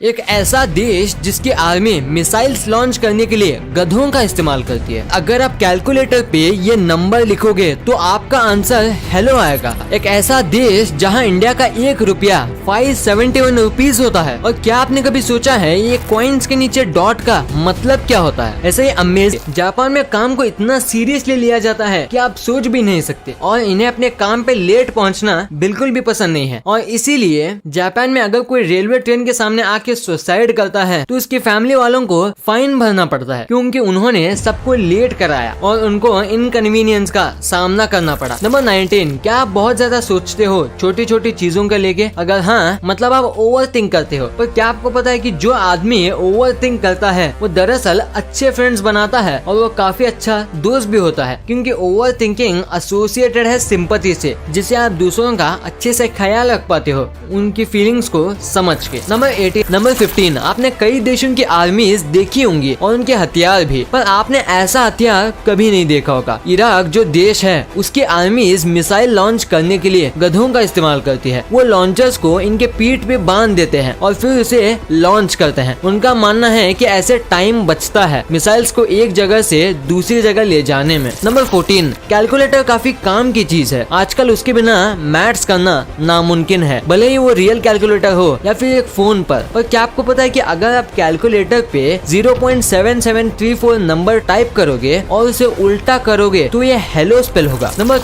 एक ऐसा देश जिसकी आर्मी मिसाइल्स लॉन्च करने के लिए गधों का इस्तेमाल करती है। अगर आप कैलकुलेटर पे ये नंबर लिखोगे तो आपका आंसर हेलो आएगा। एक ऐसा देश जहां इंडिया का 1 रुपया 571 रुपीज होता है। और क्या आपने कभी सोचा है ये कॉइन्स के नीचे डॉट का मतलब क्या होता है? ऐसे ही अमेजिंग जापान में काम को इतना सीरियसली लिया जाता है कि आप सोच भी नहीं सकते, और इन्हें अपने काम पे लेट पहुंचना बिल्कुल भी पसंद नहीं है। और इसीलिए जापान में अगर कोई रेलवे ट्रेन के सामने आके सुसाइड करता है तो उसकी फैमिली वालों को फाइन भरना पड़ता है, क्योंकि उन्होंने सबको लेट कराया और उनको इनकन्वीनियंस का सामना करना पड़ा। नंबर 19, क्या आप बहुत ज्यादा सोचते हो छोटी छोटी चीजों को लेके? अगर हाँ, मतलब आप ओवर थिंक करते हो। पर क्या आपको पता है कि जो आदमी ओवर थिंक करता है वो दरअसल अच्छे फ्रेंड्स बनाता है और वो काफी अच्छा दोस्त भी होता है, क्योंकि ओवर थिंकिंग एसोसिएटेड है सिंपैथी से, जिससे आप दूसरों का अच्छे से ख्याल रख पाते हो, उनकी फीलिंग्स को समझ के। नंबर 15, आपने कई देशों की आर्मीज देखी होंगी और उनके हथियार भी, पर आपने ऐसा हथियार कभी नहीं देखा होगा। इराक जो देश है उसकी आर्मीज मिसाइल लॉन्च करने के लिए गधों का इस्तेमाल करती है। वो लॉन्चर्स को इनके पीठ पे बांध देते हैं और फिर उसे लॉन्च करते हैं। उनका मानना है कि ऐसे टाइम बचता है मिसाइल्स को एक जगह से दूसरी जगह ले जाने में। नंबर 14, कैलकुलेटर काफी काम की चीज है। आजकल उसके बिना मैथ्स करना नामुमकिन है, भले ही वो रियल कैलकुलेटर हो या फिर एक फोन पर। और क्या आपको पता है कि अगर आप कैलकुलेटर पे 0.7734 नंबर टाइप करोगे और उसे उल्टा करोगे तो ये हेलो स्पेल होगा। नंबर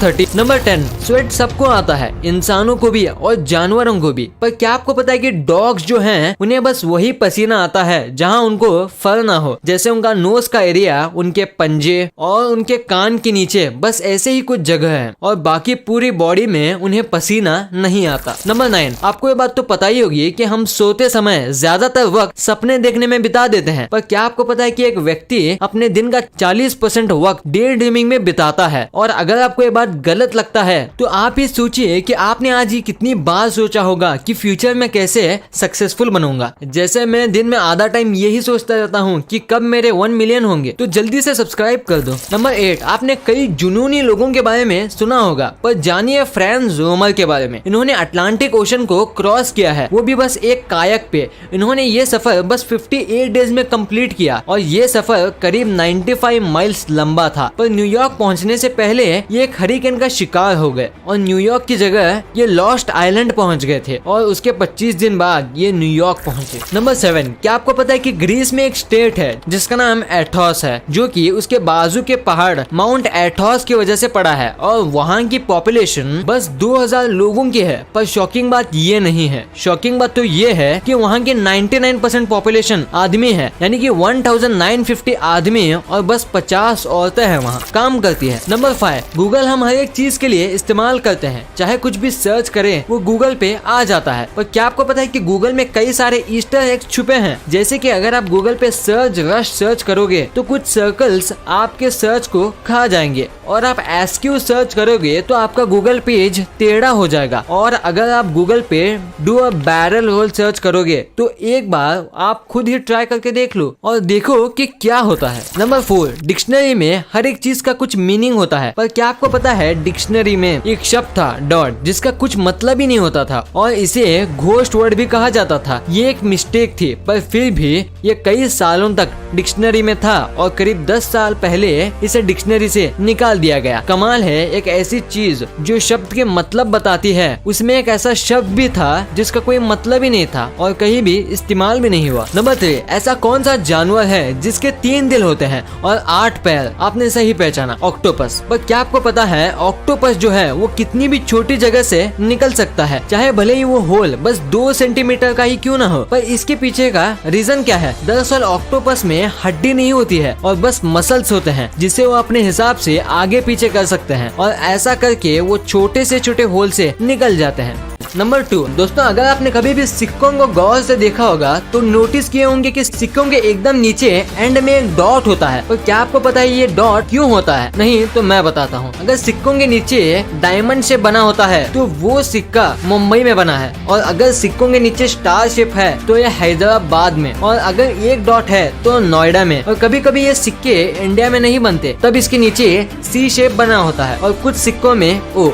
10, स्वेट सबको आता है, इंसानों को भी और जानवरों को भी। पर क्या आपको पता है कि डॉग्स जो हैं उन्हें बस वही पसीना आता है जहां उनको फर ना हो, जैसे उनका नोज का एरिया, उनके पंजे और उनके कान के नीचे, बस ऐसे ही कुछ जगह है और बाकी पूरी बॉडी में उन्हें पसीना नहीं आता। नंबर 9, आपको ये बात तो पता ही होगी कि हम सोते समय ज्यादातर वक्त सपने देखने में बिता देते हैं। पर क्या आपको पता है कि एक व्यक्ति अपने दिन का 40% वक्त डे ड्रीमिंग में बिताता है? और अगर आपको ये बात गलत लगता है तो आप ही सोचिए कि आपने आज ही कितनी बार सोचा होगा कि फ्यूचर में कैसे सक्सेसफुल बनूंगा। जैसे मैं दिन में आधा टाइम यही सोचता रहता हूँ कि कब मेरे 1 मिलियन होंगे, तो जल्दी से सब्सक्राइब कर दो। नंबर 8, आपने कई जुनूनी लोगों के बारे में सुना होगा, पर जानिए फ्रांज रोमर के बारे में। इन्होंने अटलांटिक ओशन को क्रॉस किया है, वो भी बस एक कायक पे। इन्होंने ये सफर बस 58 डेज में कंप्लीट किया और ये सफर करीब 95 माइल्स लंबा था। पर न्यूयॉर्क पहुंचने से पहले ये एक हरिकेन का शिकार हो गए और न्यूयॉर्क की जगह ये लॉस्ट आइलैंड पहुंच गए थे और उसके 25 दिन बाद ये न्यूयॉर्क पहुंचे। नंबर 7, क्या आपको पता है कि ग्रीस में एक स्टेट है जिसका नाम एथोस है, जो कि उसके बाजू के पहाड़ माउंट एथोस की वजह से पड़ा है और वहाँ की पॉपुलेशन बस 2000 लोगों की है। पर शॉकिंग बात ये नहीं है, शॉकिंग बात तो ये है कि वहाँ की 99% पॉपुलेशन आदमी है, यानी कि 1950 आदमी और बस 50 औरतें हैं वहाँ काम करती है। नंबर 5, गूगल हम हर एक चीज के लिए इस्तेमाल करते हैं, चाहे कुछ भी सर्च करें वो गूगल पे आ जाता है। पर क्या आपको पता है कि गूगल में कई सारे ईस्टर एग्स छुपे हैं? जैसे कि अगर आप गूगल पे सर्च करोगे तो कुछ सर्कल्स आपके सर्च को खा जाएंगे, और आप एसक्यू सर्च करोगे तो आपका गूगल पेज टेढ़ा हो जाएगा। और अगर आप गूगल पे do a barrel roll search करोगे तो एक बार आप खुद ही ट्राई करके देख लो और देखो कि क्या होता है। नंबर 4, डिक्शनरी में हर एक चीज का कुछ मीनिंग होता है, पर क्या आपको पता है डिक्शनरी में एक शब्द था डॉट, जिसका कुछ मतलब ही नहीं होता था और इसे घोस्ट वर्ड भी कहा जाता था। ये एक मिस्टेक थी, पर फिर भी ये कई सालों तक डिक्शनरी में था और करीब 10 साल पहले इसे डिक्शनरी से निकाल दिया गया। कमाल है, एक ऐसी चीज जो शब्द के मतलब बताती है, उसमें एक ऐसा शब्द भी था जिसका कोई मतलब ही नहीं था और कहीं भी इस्तेमाल भी नहीं हुआ। नंबर 3, ऐसा कौन सा जानवर है जिसके 3 दिल होते हैं और 8 पैर? आपने सही पहचाना, ऑक्टोपस। पर क्या आपको पता है ऑक्टोपस जो है वो कितनी भी छोटी जगह से निकल सकता है, चाहे भले ही वो होल बस 2 सेंटीमीटर का ही क्यों ना हो। पर इसके पीछे का रीजन क्या है? दरअसल ऑक्टोपस में हड्डी नहीं होती है और बस मसल्स होते हैं, जिसे वो अपने हिसाब से आगे पीछे कर सकते हैं और ऐसा करके वो छोटे से छोटे होल से निकल जाते हैं। नंबर 2, दोस्तों अगर आपने कभी भी सिक्कों को गौर से देखा होगा तो नोटिस किए होंगे कि सिक्कों के एकदम नीचे एंड में एक डॉट होता है। और क्या आपको पता है ये डॉट क्यों होता है? नहीं तो मैं बताता हूँ। अगर सिक्कों के नीचे डायमंड शेप बना होता है तो वो सिक्का मुंबई में बना है, और अगर सिक्कों के नीचे स्टार शेप है तो ये हैदराबाद में, और अगर एक डॉट है तो नोएडा में। और कभी कभी ये सिक्के इंडिया में नहीं बनते, तब इसके नीचे सी शेप बना होता है और कुछ सिक्कों में ओ।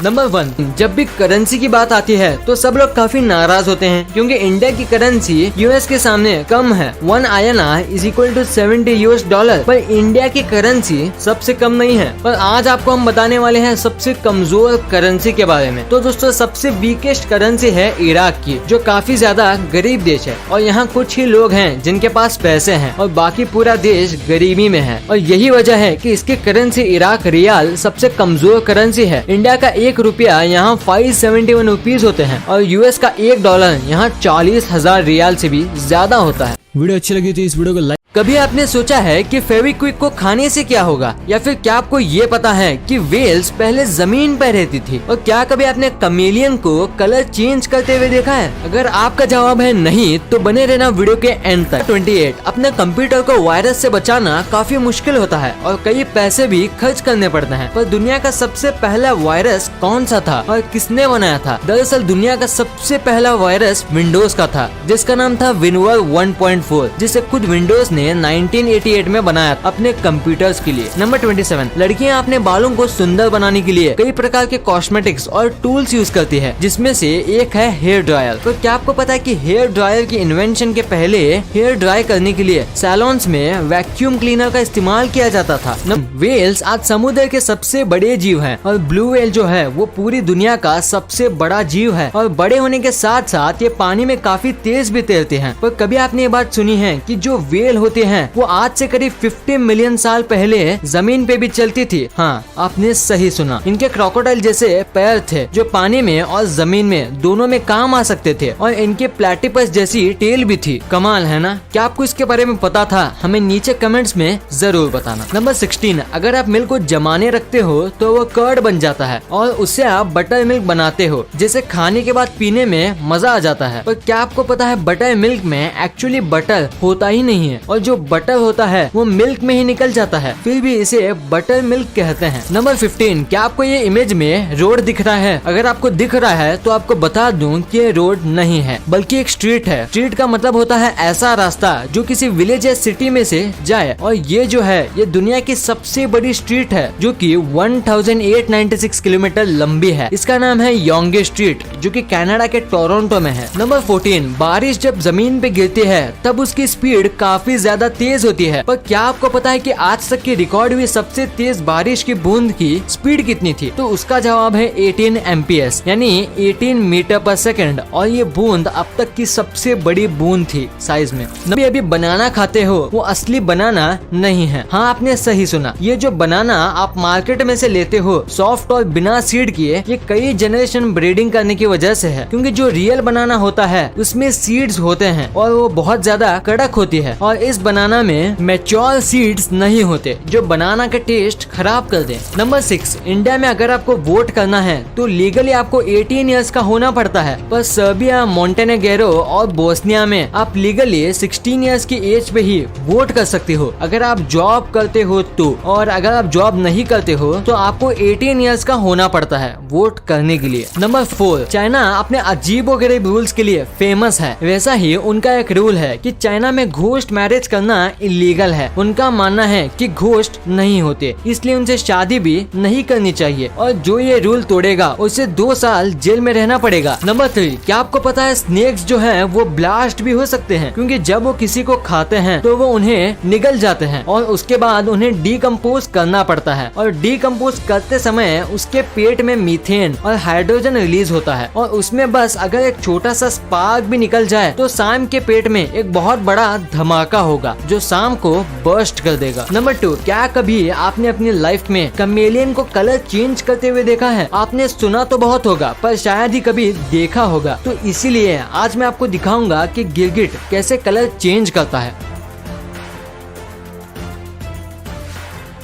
नंबर 1, जब भी करेंसी की बात आती है तो सब लोग काफी नाराज होते हैं क्योंकि इंडिया की करेंसी यूएस के सामने कम है। 1 INR इज इक्वल टू $70, पर इंडिया की करेंसी सबसे कम नहीं है। पर आज आपको हम बताने वाले हैं सबसे कमजोर करेंसी के बारे में। तो दोस्तों, सबसे वीकेस्ट करेंसी है इराक की, जो काफी ज्यादा गरीब देश है और यहाँ कुछ ही लोग हैं जिनके पास पैसे हैं और बाकी पूरा देश गरीबी में है। और यही वजह है कि इसकी करेंसी इराक रियाल सबसे कमजोर करेंसी है। इंडिया का 1 रुपया यहाँ 571 रुपीज होते हैं और यूएस का $1 यहाँ 40,000 रियाल से भी ज्यादा होता है। वीडियो अच्छी लगी तो इस वीडियो को लाइक। कभी आपने सोचा है कि फेविक्विक को खाने से क्या होगा, या फिर क्या आपको ये पता है कि वेल्स पहले जमीन पर रहती थी? और क्या कभी आपने कमेलियन को कलर चेंज करते हुए देखा है? अगर आपका जवाब है नहीं तो बने रहना वीडियो के एंड तक। 28, अपने कंप्यूटर को वायरस से बचाना काफी मुश्किल होता है और कई पैसे भी खर्च करने पड़ते हैं। पर दुनिया का सबसे पहला वायरस कौन सा था और किसने बनाया था? दरअसल दुनिया का सबसे पहला वायरस विंडोज का था, जिसका नाम था विनवर 1.4, जिसे खुद विंडोज ने 1988 में बनाया अपने कंप्यूटर्स के लिए। नंबर 27, लड़कियां अपने बालों को सुंदर बनाने के लिए कई प्रकार के कॉस्मेटिक्स और टूल्स यूज करती है, जिसमें से एक है हेयर ड्रायर। तो क्या आपको पता है कि हेयर ड्रायर की इन्वेंशन के पहले हेयर ड्राई करने के लिए सैलून्स में वैक्यूम क्लीनर का इस्तेमाल किया जाता था। वेल्स आज समुद्र के सबसे बड़े जीव है और ब्लू व्हेल जो है वो पूरी दुनिया का सबसे बड़ा जीव है और बड़े होने के साथ साथ ये पानी में काफी तेज भी तैरते हैं। पर कभी आपने ये बात सुनी है कि जो वेल होते हैं वो आज से करीब 50 मिलियन साल पहले जमीन पे भी चलती थी? हाँ, आपने सही सुना। इनके क्रोकोडाइल जैसे पैर थे जो पानी में और जमीन में दोनों में काम आ सकते थे और इनके प्लेटिपस जैसी टेल भी थी। कमाल है ना? क्या आपको इसके बारे में पता था? हमें नीचे कमेंट्स में जरूर बताना। नंबर 16, अगर आप मिल्क को जमाने रखते हो तो वो कर्ड बन जाता है और उससे आप बटर मिल्क बनाते हो, जिसे खाने के बाद पीने में मजा आ जाता है। पर क्या आपको पता है बटर मिल्क में एक्चुअली बटर होता ही नहीं है और जो बटर होता है वो मिल्क में ही निकल जाता है, फिर भी इसे बटर मिल्क कहते हैं। नंबर 15, क्या आपको ये इमेज में रोड दिख रहा है? अगर आपको दिख रहा है तो आपको बता दूं कि ये रोड नहीं है बल्कि एक स्ट्रीट है। स्ट्रीट का मतलब होता है ऐसा रास्ता जो किसी विलेज या सिटी में से जाए और ये जो है ये दुनिया की सबसे बड़ी स्ट्रीट है जो कि 1896 किलोमीटर लंबी है। इसका नाम है योंगे स्ट्रीट जो कि कनाडा के टोरंटो में है। नंबर 14, बारिश जब जमीन पे गिरती है तब उसकी स्पीड काफी ज्यादा तेज होती है। पर क्या आपको पता है कि आज तक की रिकॉर्ड हुई सबसे तेज बारिश की बूंद की स्पीड कितनी थी? तो उसका जवाब है 18 MPS यानी 18 मीटर पर सेकंड और ये बूंद अब तक की सबसे बड़ी बूंद थी साइज में। अभी बनाना खाते हो वो असली बनाना नहीं है। हाँ, आपने सही सुना। ये जो बनाना आप मार्केट में से लेते हो सॉफ्ट और बिना सीड किए, ये कई जनरेशन ब्रीडिंग करने की वजह से है, क्योंकि जो रियल बनाना होता है उसमें सीड्स होते हैं और वो बहुत ज्यादा कड़क होती है और इस बनाना में मैच्योर सीड्स नहीं होते जो बनाना का टेस्ट खराब कर दे। नंबर 6, इंडिया में अगर आपको वोट करना है तो लीगली आपको 18 इयर्स का होना पड़ता है, पर सर्बिया, मोंटेनेग्रो और बोस्निया में आप लीगली 16 इयर्स की एज पे ही वोट कर सकते हो अगर आप जॉब करते हो तो, और अगर आप जॉब नहीं करते हो तो आपको 18 इयर्स का होना पड़ता है वोट करने के लिए। नंबर 4, चाइना अपने अजीबोगरीब रूल्स के लिए फेमस है। वैसा ही उनका एक रूल है कि चाइना में घोस्ट मैरिज करना इलीगल है। उनका मानना है कि घोस्ट नहीं होते, इसलिए उनसे शादी भी नहीं करनी चाहिए और जो ये रूल तोड़ेगा उसे 2 साल जेल में रहना पड़ेगा। नंबर 3, क्या आपको पता है स्नेक्स जो है वो ब्लास्ट भी हो सकते हैं, क्योंकि जब वो किसी को खाते हैं तो वो उन्हें निगल जाते हैं और उसके बाद उन्हें डीकम्पोज करना पड़ता है और डीकम्पोज करते समय उसके पेट में मीथेन और हाइड्रोजन रिलीज होता है और उसमें बस अगर एक छोटा सा स्पार्क भी निकल जाए तो शाम के पेट में एक बहुत बड़ा धमाका होगा जो शाम को बर्स्ट कर देगा। नंबर 2, क्या कभी आपने अपनी लाइफ में कमेलियन को कलर चेंज करते हुए देखा है? आपने सुना तो बहुत होगा पर शायद ही कभी देखा होगा, तो इसीलिए आज मैं आपको दिखाऊंगा कि गिरगिट कैसे कलर चेंज करता है।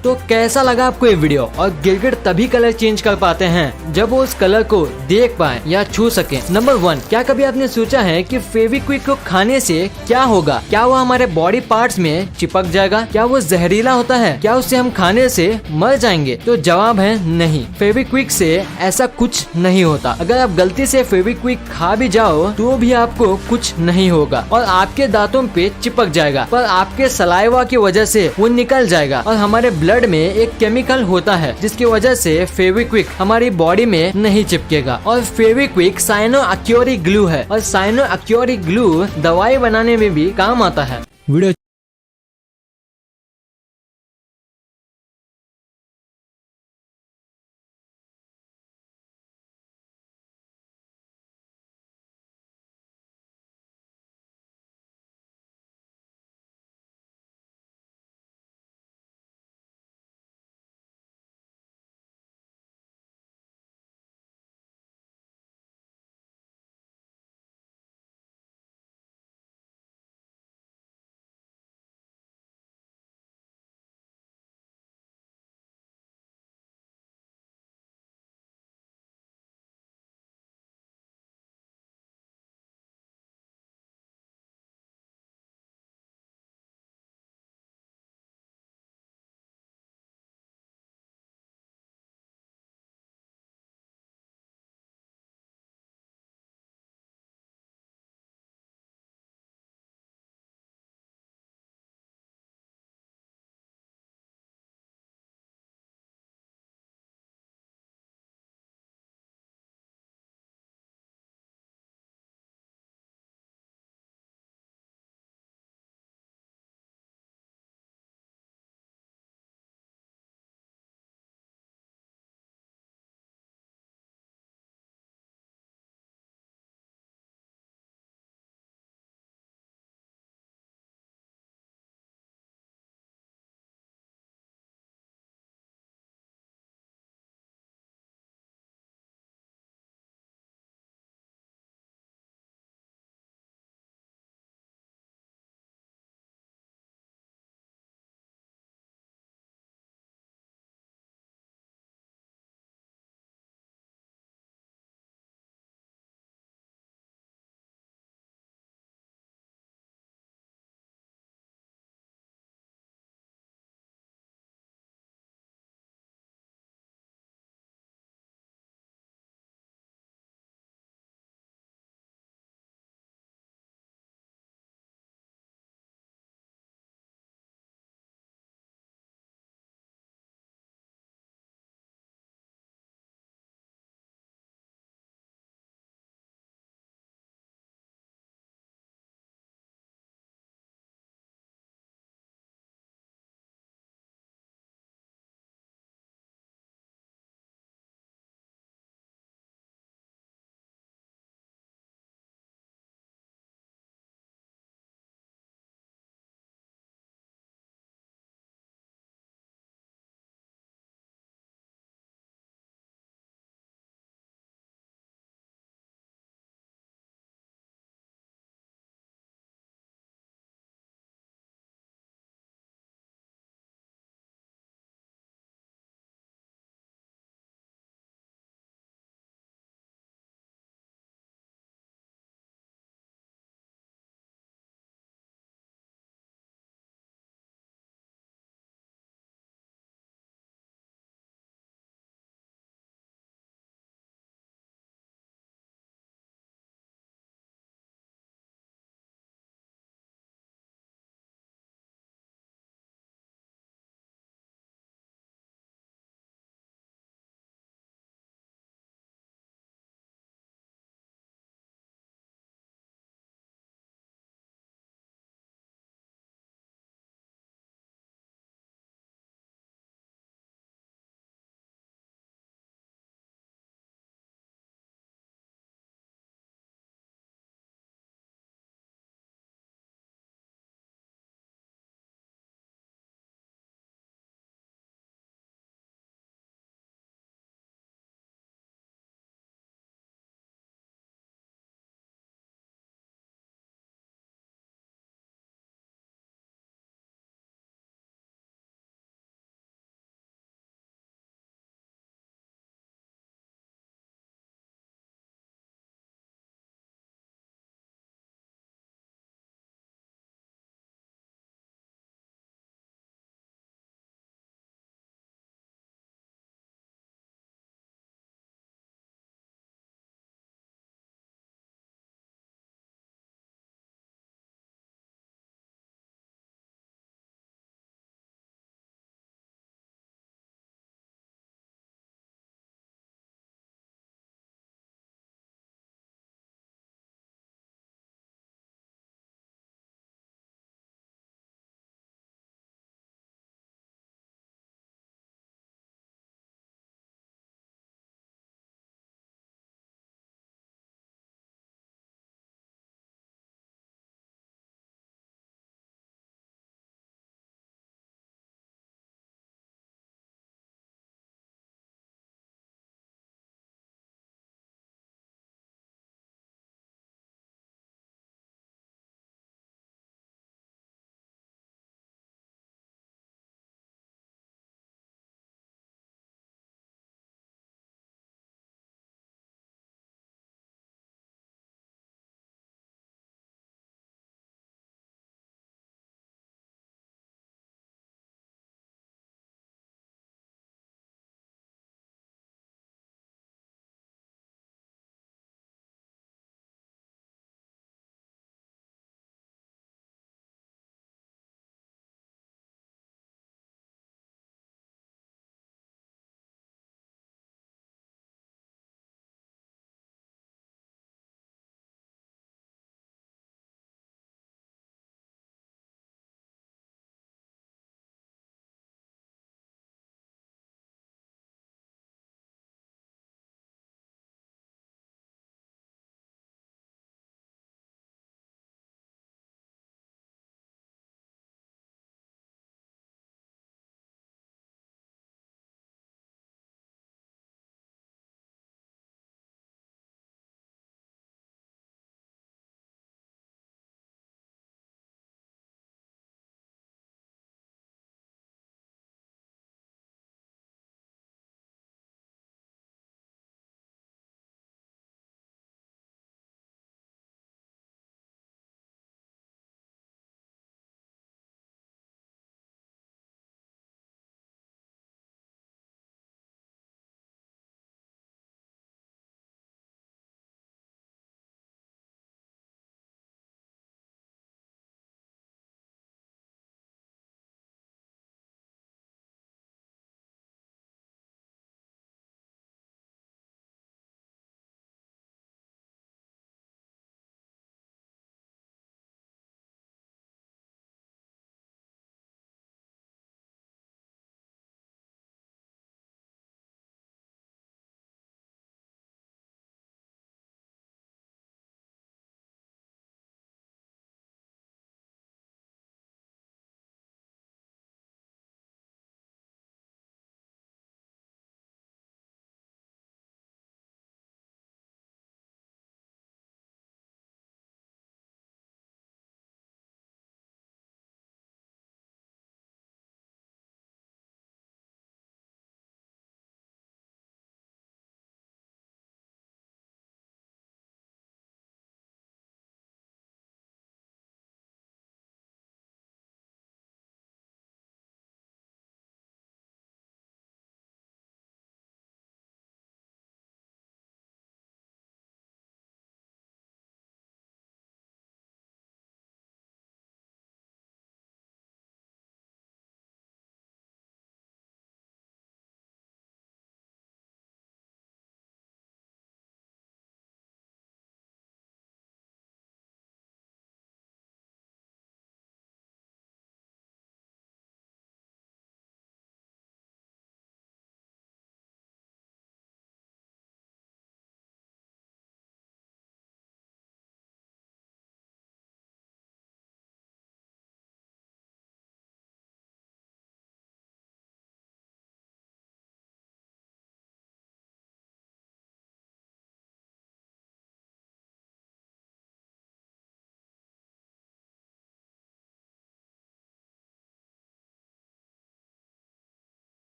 तो कैसा लगा आपको ये वीडियो? और गिरगिट तभी कलर चेंज कर पाते हैं जब वो उस कलर को देख पाए या छू सके। नंबर 1, क्या कभी आपने सोचा है कि फेविक्विक को खाने से क्या होगा? क्या वो हमारे बॉडी पार्ट्स में चिपक जाएगा? क्या वो जहरीला होता है? क्या उसे हम खाने से मर जाएंगे? तो जवाब है नहीं, फेविक्विक से ऐसा कुछ नहीं होता। अगर आप गलती से फेविक्विक खा भी जाओ तो भी आपको कुछ नहीं होगा और आपके दांतों पे चिपक जाएगा, पर आपके सलाइवा की वजह से वो निकल जाएगा और हमारे ब्लड में एक केमिकल होता है जिसकी वजह से फेविक्विक हमारी बॉडी में नहीं चिपकेगा। और फेविक्विक साइनो एक्योरिक ग्लू है और साइनो एक्योरिक ग्लू दवाई बनाने में भी काम आता है। वीडियो